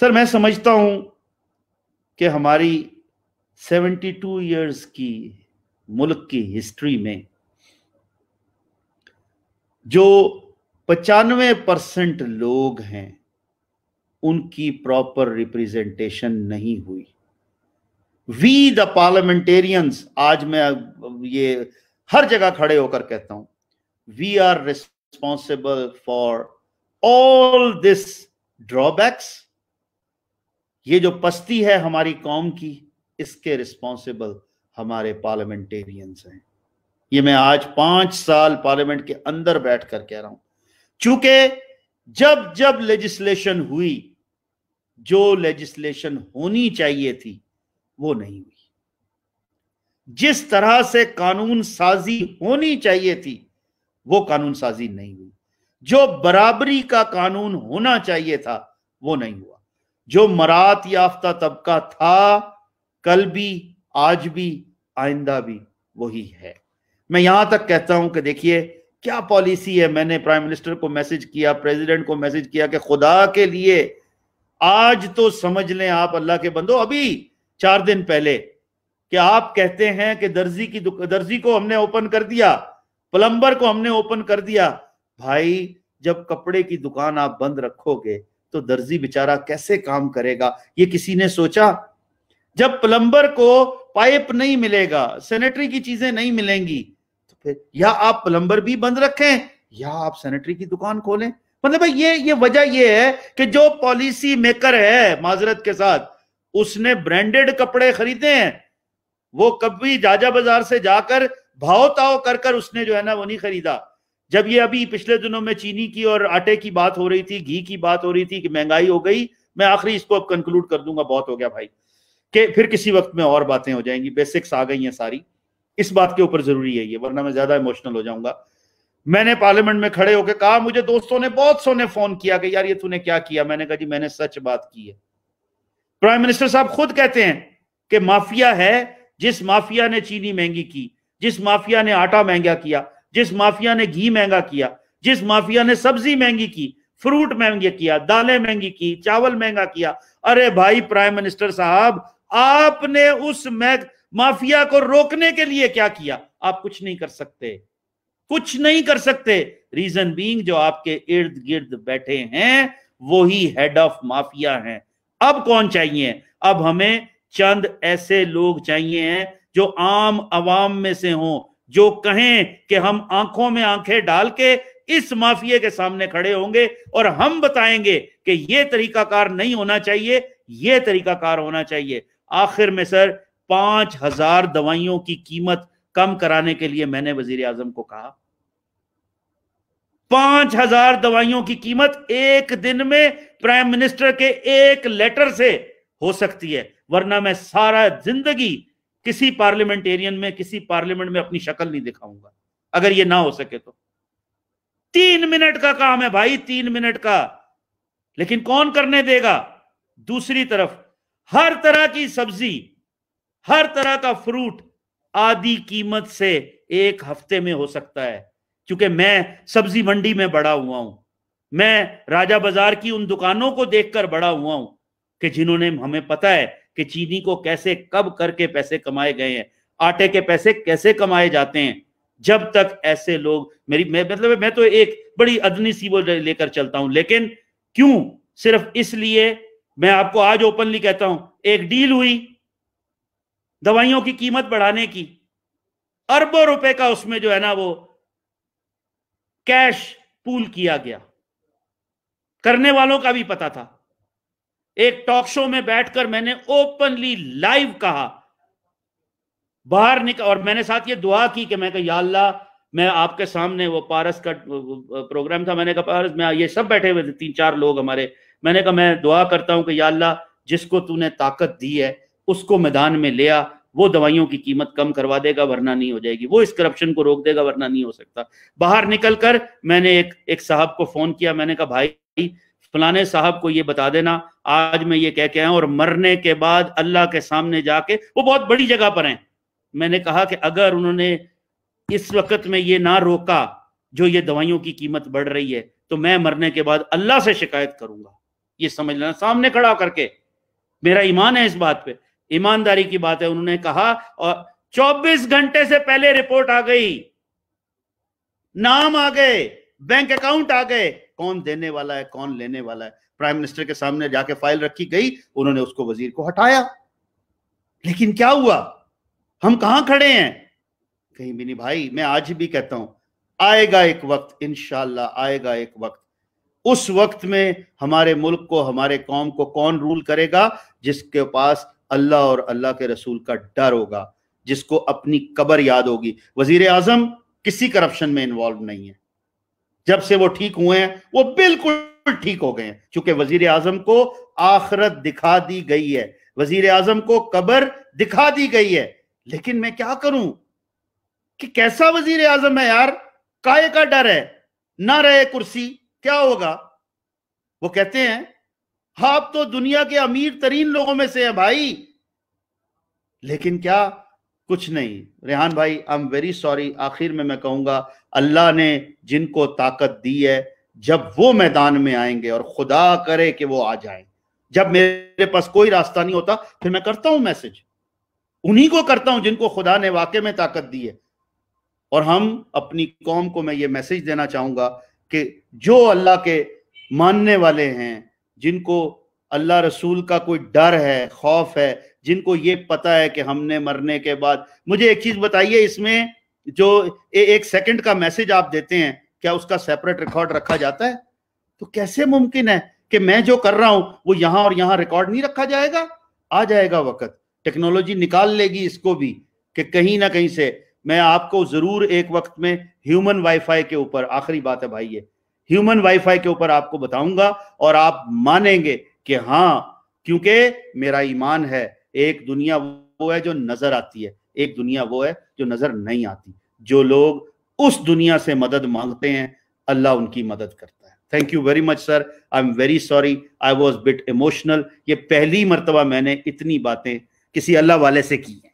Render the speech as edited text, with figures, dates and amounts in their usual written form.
Sir मैं समझता हूं कि हमारी 72 इयर्स की मुल्क की हिस्ट्री में जो 95% लोग हैं उनकी प्रॉपर रिप्रेजेंटेशन नहीं हुई। वी द पार्लियामेंटेरियंस, आज मैं ये हर जगह खड़े होकर कहता हूं, we are responsible for all this drawbacks. ये जो पस्ती है हमारी कौम की, इसके रिस्पॉन्सिबल हमारे पार्लियामेंटेरियंस हैं। ये मैं आज 5 साल पार्लियामेंट के अंदर बैठकर कह रहा हूं। चूंकि जब जब लेजिस्लेशन हुई, जो लेजिस्लेशन होनी चाहिए थी वो नहीं हुई। जिस तरह से कानून साजी होनी चाहिए थी वो कानून साजी नहीं हुई। जो बराबरी का कानून होना चाहिए था वो नहीं हुआ। जो मरात याफ्ता तबका था, कल भी, आज भी, आइंदा भी वही है। मैं यहां तक कहता हूं कि देखिए क्या पॉलिसी है। मैंने प्राइम मिनिस्टर को मैसेज किया, प्रेसिडेंट को मैसेज किया कि खुदा के लिए आज तो समझ लें आप अल्लाह के बंदो, अभी 4 दिन पहले कि आप कहते हैं कि दर्जी को हमने ओपन कर दिया, प्लम्बर को हमने ओपन कर दिया। भाई जब कपड़े की दुकान आप बंद रखोगे तो दर्जी बेचारा कैसे काम करेगा, ये किसी ने सोचा? जब प्लम्बर को पाइप नहीं मिलेगा, सैनिटरी की चीजें नहीं मिलेंगी, तो फिर या आप प्लम्बर भी बंद रखें या आप सैनिटरी की दुकान खोलें। मतलब भाई ये वजह ये है कि जो पॉलिसी मेकर है, माजरत के साथ, उसने ब्रांडेड कपड़े खरीदे हैं। वो कभी जाजा बाजार से जाकर भाव ताव कर उसने जो है ना वो नहीं खरीदा। जब ये अभी पिछले दिनों में चीनी की और आटे की बात हो रही थी, घी की बात हो रही थी कि महंगाई हो गई, मैं आखिरी इसको अब कंक्लूड कर दूंगा, बहुत हो गया भाई, कि फिर किसी वक्त में और बातें हो जाएंगी, बेसिक्स आ गई हैं सारी। इस बात के ऊपर जरूरी है ये, वरना मैं ज्यादा इमोशनल हो जाऊंगा। मैंने पार्लियामेंट में खड़े होकर कहा, मुझे दोस्तों ने बहुत सौ ने फोन किया कि यार ये तूने क्या किया। मैंने कहा जी मैंने सच बात की है। प्राइम मिनिस्टर साहब खुद कहते हैं कि माफिया है, जिस माफिया ने चीनी महंगी की, जिस माफिया ने आटा महंगा किया, जिस माफिया ने घी महंगा किया, जिस माफिया ने सब्जी महंगी की, फ्रूट महंगी किया, दालें महंगी की, चावल महंगा किया। अरे भाई प्राइम मिनिस्टर साहब, आपने उस माफिया को रोकने के लिए क्या किया? आप कुछ नहीं कर सकते, कुछ नहीं कर सकते। रीजन बीइंग जो आपके इर्द गिर्द बैठे हैं वही हेड ऑफ माफिया हैं। अब कौन चाहिए? अब हमें चंद ऐसे लोग चाहिए हैं जो आम आवाम में से हों, जो कहें कि हम आंखों में आंखें डाल के इस माफिया के सामने खड़े होंगे और हम बताएंगे कि ये तरीकाकार नहीं होना चाहिए, ये तरीकाकार होना चाहिए। आखिर में सर 5000 दवाइयों की कीमत कम कराने के लिए मैंने वजीर आजम को कहा, 5000 दवाइयों की कीमत एक दिन में प्राइम मिनिस्टर के एक लेटर से हो सकती है, वरना मैं सारा जिंदगी किसी पार्लियामेंटेरियन में, किसी पार्लियामेंट में अपनी शक्ल नहीं दिखाऊंगा अगर ये ना हो सके तो। 3 मिनट का काम है भाई, 3 मिनट का, लेकिन कौन करने देगा? दूसरी तरफ हर तरह की सब्जी, हर तरह का फ्रूट आधी कीमत से एक हफ्ते में हो सकता है। क्योंकि मैं सब्जी मंडी में बड़ा हुआ हूं, मैं राजा बाजार की उन दुकानों को देखकर बड़ा हुआ हूं कि जिन्होंने, हमें पता है कि चीनी को कैसे कब करके पैसे कमाए गए हैं, आटे के पैसे कैसे कमाए जाते हैं। जब तक ऐसे लोग, मैं तो एक बड़ी अदनी सी वो लेकर चलता हूं, लेकिन क्यों? सिर्फ इसलिए मैं आपको आज ओपनली कहता हूं, एक डील हुई दवाइयों की कीमत बढ़ाने की, अरबों रुपए का उसमें जो है ना वो कैश पूल किया गया, करने वालों का भी पता था। एक टॉक शो में बैठकर मैंने ओपनली लाइव कहा, बाहर निकल, और मैंने साथ ये दुआ की कि मैं कहा या अल्लाह, मैं आपके सामने, वो पारस का प्रोग्राम था, मैंने कहा पारस, मैं, ये सब बैठे हुए थे 3-4 लोग हमारे, मैंने कहा मैं दुआ करता हूं कि या अल्लाह जिसको तूने ताकत दी है उसको मैदान में ले आ, वो दवाइयों की कीमत कम करवा देगा वरना नहीं हो जाएगी, वो इस करप्शन को रोक देगा वरना नहीं हो सकता। बाहर निकलकर मैंने एक साहब को फोन किया, मैंने कहा भाई फलाने साहब को ये बता देना आज मैं ये कह के आया, और मरने के बाद अल्लाह के सामने जाके, वो बहुत बड़ी जगह पर हैं, मैंने कहा कि अगर उन्होंने इस वक्त में ये ना रोका जो ये दवाइयों की कीमत बढ़ रही है, तो मैं मरने के बाद अल्लाह से शिकायत करूंगा। یہ समझ लेना सामने खड़ा करके। मेरा ईमान है इस बात पे, ईमानदारी की बात है। उन्होंने कहा और 24 घंटे से पहले रिपोर्ट आ गई, नाम आ गए, बैंक अकाउंट आ गए, कौन देने वाला है कौन लेने वाला है। प्राइम मिनिस्टर के सामने जाके फाइल रखी गई, उन्होंने उसको वजीर को हटाया। लेकिन क्या हुआ, हम कहां खड़े हैं? कहीं भी नहीं भाई। मैं आज भी कहता हूं, आएगा एक वक्त, इंशाअल्लाह आएगा एक वक्त, उस वक्त में हमारे मुल्क को, हमारे कौम को कौन रूल करेगा? जिसके पास अल्लाह और अल्लाह के रसूल का डर होगा, जिसको अपनी कब्र याद होगी। वजीर आजम किसी करप्शन में इन्वॉल्व नहीं है, जब से वो ठीक हुए हैं वो बिल्कुल ठीक हो गए हैं, क्योंकि वजीर आजम को आखिरत दिखा दी गई है, वजीर आजम को कब्र दिखा दी गई है। लेकिन मैं क्या करूं कि कैसा वजीर आजम है यार, काहे का डर है, ना रहे कुर्सी क्या होगा? वो कहते हैं आप तो दुनिया के अमीर तरीन लोगों में से हैं भाई, लेकिन क्या कुछ नहीं। रेहान भाई आई एम वेरी सॉरी, आखिर में मैं कहूंगा अल्लाह ने जिनको ताकत दी है, जब वो मैदान में आएंगे, और खुदा करे कि वो आ जाएं, जब मेरे पास कोई रास्ता नहीं होता फिर मैं करता हूं मैसेज, उन्हीं को करता हूं जिनको खुदा ने वाकई में ताकत दी है। और हम अपनी कौम को मैं ये मैसेज देना चाहूंगा कि जो अल्लाह के मानने वाले हैं, जिनको अल्लाह रसूल का कोई डर है, खौफ है, जिनको ये पता है कि हमने मरने के बाद, मुझे एक चीज बताइए, इसमें जो एक सेकंड का मैसेज आप देते हैं, क्या उसका सेपरेट रिकॉर्ड रखा जाता है? तो कैसे मुमकिन है कि मैं जो कर रहा हूं वो यहां और यहां रिकॉर्ड नहीं रखा जाएगा? आ जाएगा वक्त, टेक्नोलॉजी निकाल लेगी इसको भी, कि कहीं ना कहीं से। मैं आपको जरूर एक वक्त में ह्यूमन वाईफाई के ऊपर, आखिरी बात है भाई ये, ह्यूमन वाईफाई के ऊपर आपको बताऊंगा, और आप मानेंगे कि हाँ, क्योंकि मेरा ईमान है एक दुनिया वो है जो नजर आती है, एक दुनिया वो है जो नजर नहीं आती। जो लोग उस दुनिया से मदद मांगते हैं, अल्लाह उनकी मदद करता है। Thank you very much sir, I am very sorry, I was bit emotional. ये पहली मर्तबा मैंने इतनी बातें किसी अल्लाह वाले से की है।